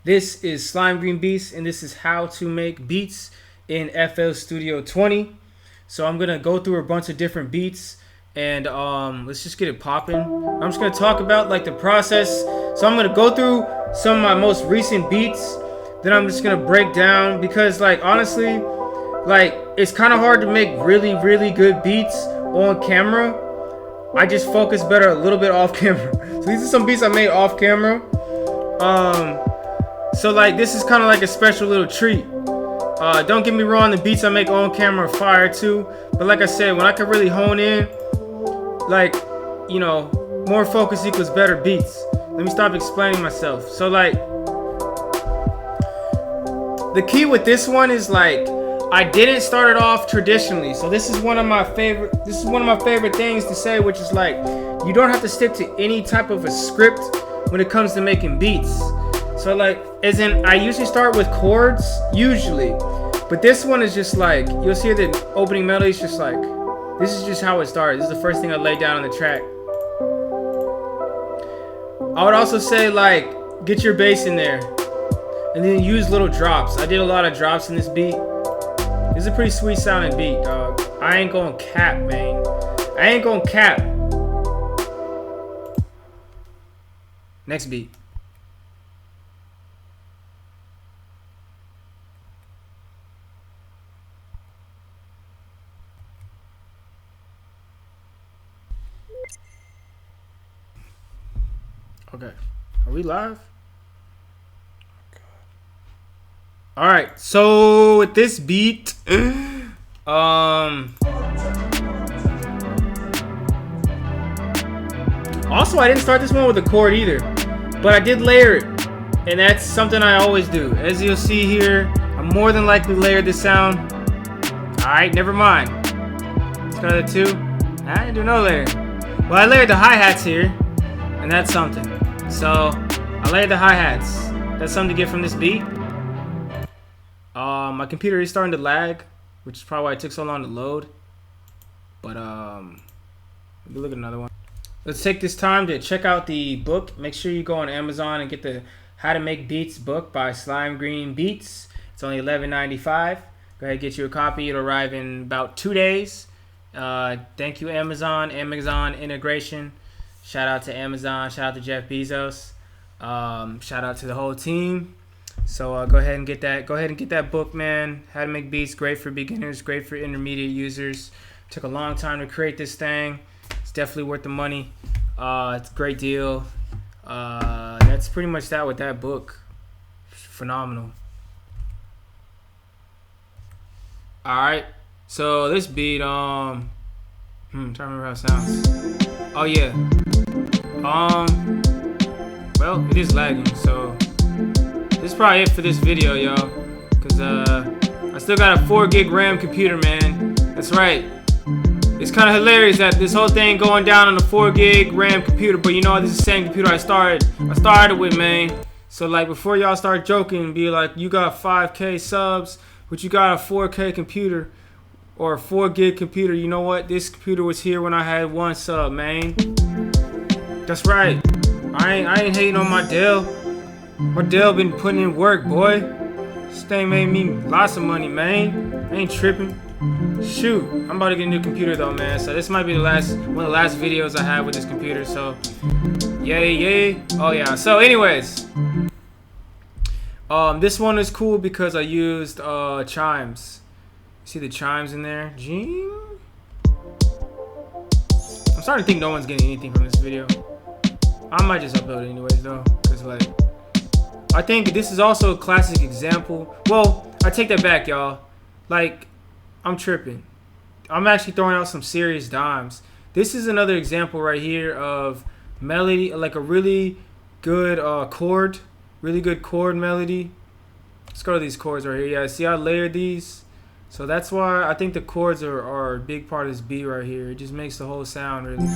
This is Slime Green Beats, and this is how to make beats in FL Studio 20. So I'm gonna go through a bunch of different beats, and let's just get it popping. I'm just gonna talk about like the process. So I'm gonna go through some of my most recent beats. Then I'm just gonna break down because, like, honestly, like it's kind of hard to make really good beats on camera. I just focus better a little bit off camera. So these are some beats I made off camera. So like this is kind of like a special little treat. Don't get me wrong, the beats I make on camera are fire too. But like I said, when I can really hone in, like, you know, more focus equals better beats. Let me stop explaining myself. So like, the key with this one is like, I didn't start it off traditionally. So this is one of my favorite things to say, which is like, you don't have to stick to any type of a script when it comes to making beats. So like, as in, I usually start with chords, usually. But this one is just like, you'll see the opening melody is just like, this is just how it started. This is the first thing I laid down on the track. I would also say like, get your bass in there. And then use little drops. I did a lot of drops in this beat. It's a pretty sweet sounding beat, dog. I ain't gonna cap, man. I ain't gonna cap. Next beat. Okay. Are we live? Alright, so with this beat, also I didn't start this one with a chord either, but I did layer it, and that's something I always do. As you'll see here, I'm more than likely layered this sound. Alright, never mind. Let's go to the 2. I didn't do no layer. Well, I layered the hi-hats here, and that's something. So, I layered the hi-hats. That's something to get from this beat. My computer is starting to lag, which is probably why it took so long to load. But maybe look at another one. Let's take this time to check out the book. Make sure you go on Amazon and get the How to Make Beats book by Slime Green Beats. It's only $11.95. Go ahead and get you a copy. It'll arrive in about 2 days. Thank you, Amazon. Amazon integration. Shout out to Amazon. Shout out to Jeff Bezos. Shout out to the whole team. So go ahead and get that. Go ahead and get that book, man. How to Make Beats. Great for beginners. Great for intermediate users. Took a long time to create this thing. It's definitely worth the money. It's a great deal. That's pretty much that with that book. Phenomenal. All right. So this beat, trying to remember how it sounds. Oh yeah. Well, it is lagging, so. This is probably it for this video, y'all. Cause I still got a 4 gig RAM computer, man. That's right. It's kind of hilarious that this whole thing going down on a 4 gig RAM computer, but you know this is the same computer I started with, man. So like before y'all start joking and be like, you got 5K subs, but you got a 4K computer or a 4 gig computer. You know what? This computer was here when I had 1 sub, man. That's right. I ain't hating on my Dell. My Dell been putting in work, boy. This thing made me lots of money, man. I ain't tripping. Shoot, I'm about to get a new computer though, man. So this might be one of the last videos I have with this computer. So, yay. Oh yeah. So, anyways, this one is cool because I used chimes. See the chimes in there? Jing. I'm starting to think no one's getting anything from this video. I might just upload it anyways though, cause like. I think this is also a classic example. Well, I take that back, y'all. Like, I'm tripping. I'm actually throwing out some serious dimes. This is another example right here of melody, like a really good chord. Really good chord melody. Let's go to these chords right here. Yeah, see I layered these? So that's why I think the chords are a big part of this beat right here. It just makes the whole sound really.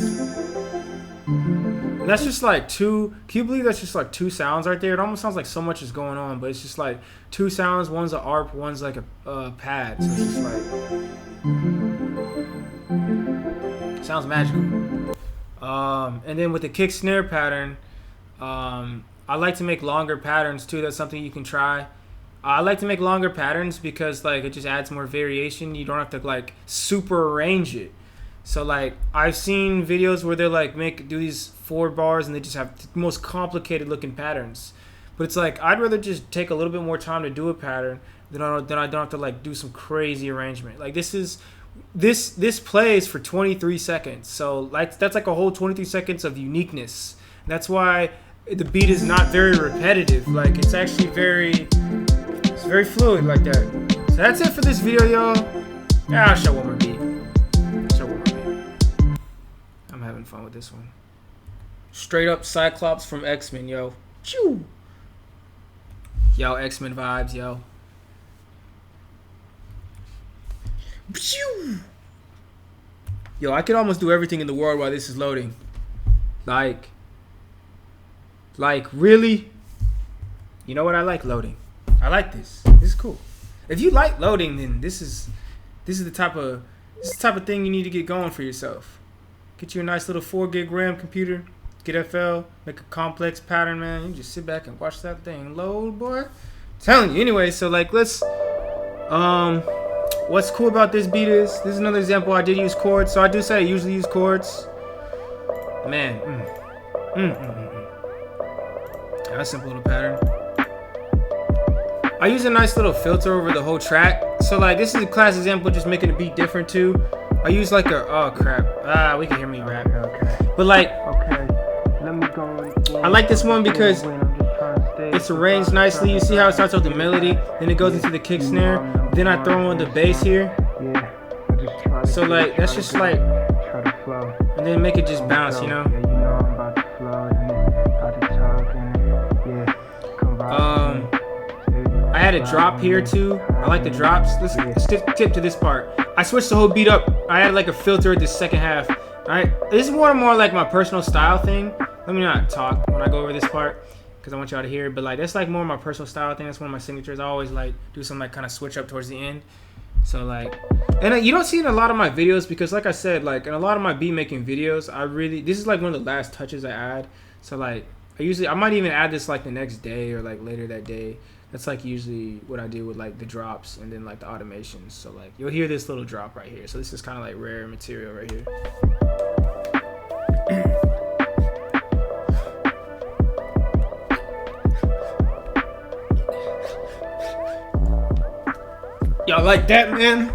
And that's just like can you believe that's just like 2 sounds right there? It almost sounds like so much is going on, but it's just like 2 sounds. One's an ARP, one's like a pad. So it's just like, sounds magical. And then with the kick snare pattern, I like to make longer patterns too. That's something you can try. I like to make longer patterns because like it just adds more variation. You don't have to like super arrange it. So like I've seen videos where they're like do these 4 bars and they just have the most complicated looking patterns. But it's like I'd rather just take a little bit more time to do a pattern than I don't have to like do some crazy arrangement. Like this plays for 23 seconds. So like that's like a whole 23 seconds of uniqueness. That's why the beat is not very repetitive. Like it's actually very fluid like that. So that's it for this video, y'all. Yeah, I'll show one more beat. I'm having fun with this one. Straight up Cyclops from X-Men, yo. Choo! Yo, X-Men vibes, yo. Pew! Yo, I could almost do everything in the world while this is loading. Like really? You know what? I like loading. I like this. This is cool. If you like loading, then this is the type of thing you need to get going for yourself. Get you a nice little 4 gig RAM computer. Get FL. Make a complex pattern, man. You just sit back and watch that thing load, boy. I'm telling you. Anyway, so like let's what's cool about this beat is this is another example. I did use chords, so I do say I usually use chords. Man, that's a simple little pattern. I use a nice little filter over the whole track. So like this is a class example, just making the beat different too. I use like oh crap. We can hear me rap. Okay. But like, let me go. I like this one because it's arranged nicely. You see how it starts with the melody, then it goes into the kick snare, then I throw on the bass here. So like that's just like, and then make it just bounce, you know. I had a drop here too. I like the drops. Let's skip to this part. I switched the whole beat up. I had like a filter at the second half. Alright, this is more like my personal style thing. Let me not talk when I go over this part because I want y'all to hear it. But like that's like more my personal style thing. That's one of my signatures. I always like do some like kind of switch up towards the end. So like, and you don't see it in a lot of my videos because like I said, like in a lot of my beat making videos, this is like one of the last touches I add. So like I might even add this like the next day or like later that day. That's like usually what I do with like the drops and then like the automations. So like you'll hear this little drop right here. So this is kind of like rare material right here. Y'all like that, man?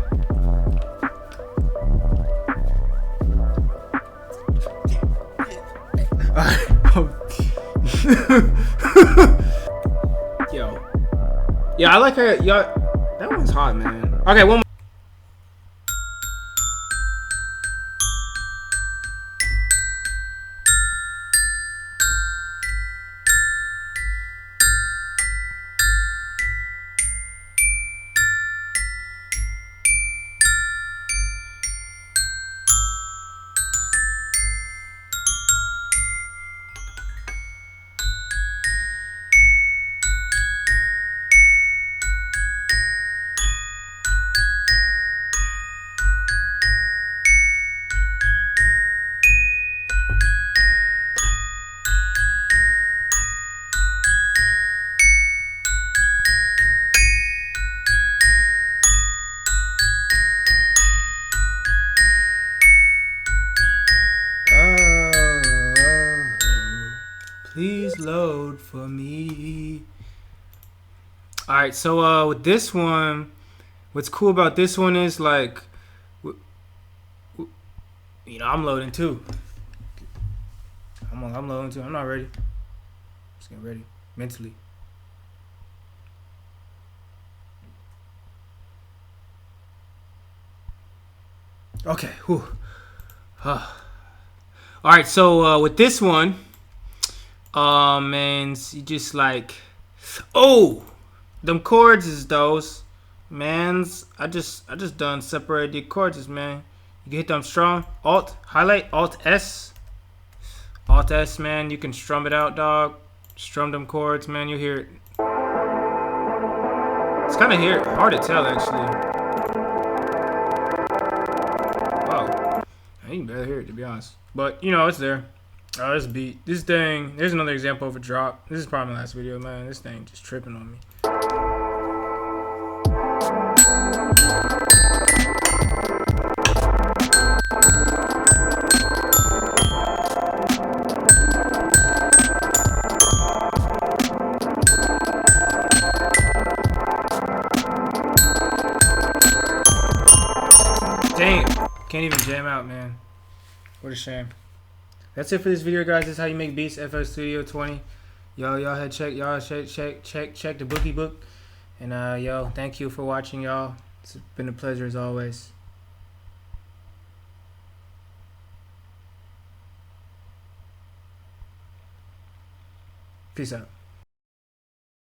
Yo. Yeah, I like her. Y'all, that one's hot, man. Okay, one more. Please load for me. Alright, so with this one, what's cool about this one is like, you know, I'm loading too. I'm loading too. I'm not ready. Just getting ready mentally. Okay. Whew. Alright, so with this one, man, you just like, oh, them chords is those, mans. I just done separated the chords, man. You can hit them strong. Alt highlight, Alt S, man. You can strum it out, dog. Strum them chords, man. You hear it. It's kind of hard to tell actually. Wow, I can barely hear it to be honest, but you know it's there. Oh, this beat. This thing. There's another example of a drop. This is probably my last video, man. This thing just tripping on me. Dang. Can't even jam out, man. What a shame. That's it for this video, guys. This is how you make beats, FL Studio 20. Y'all had check the bookie book. And yo, thank you for watching, y'all. It's been a pleasure as always. Peace out.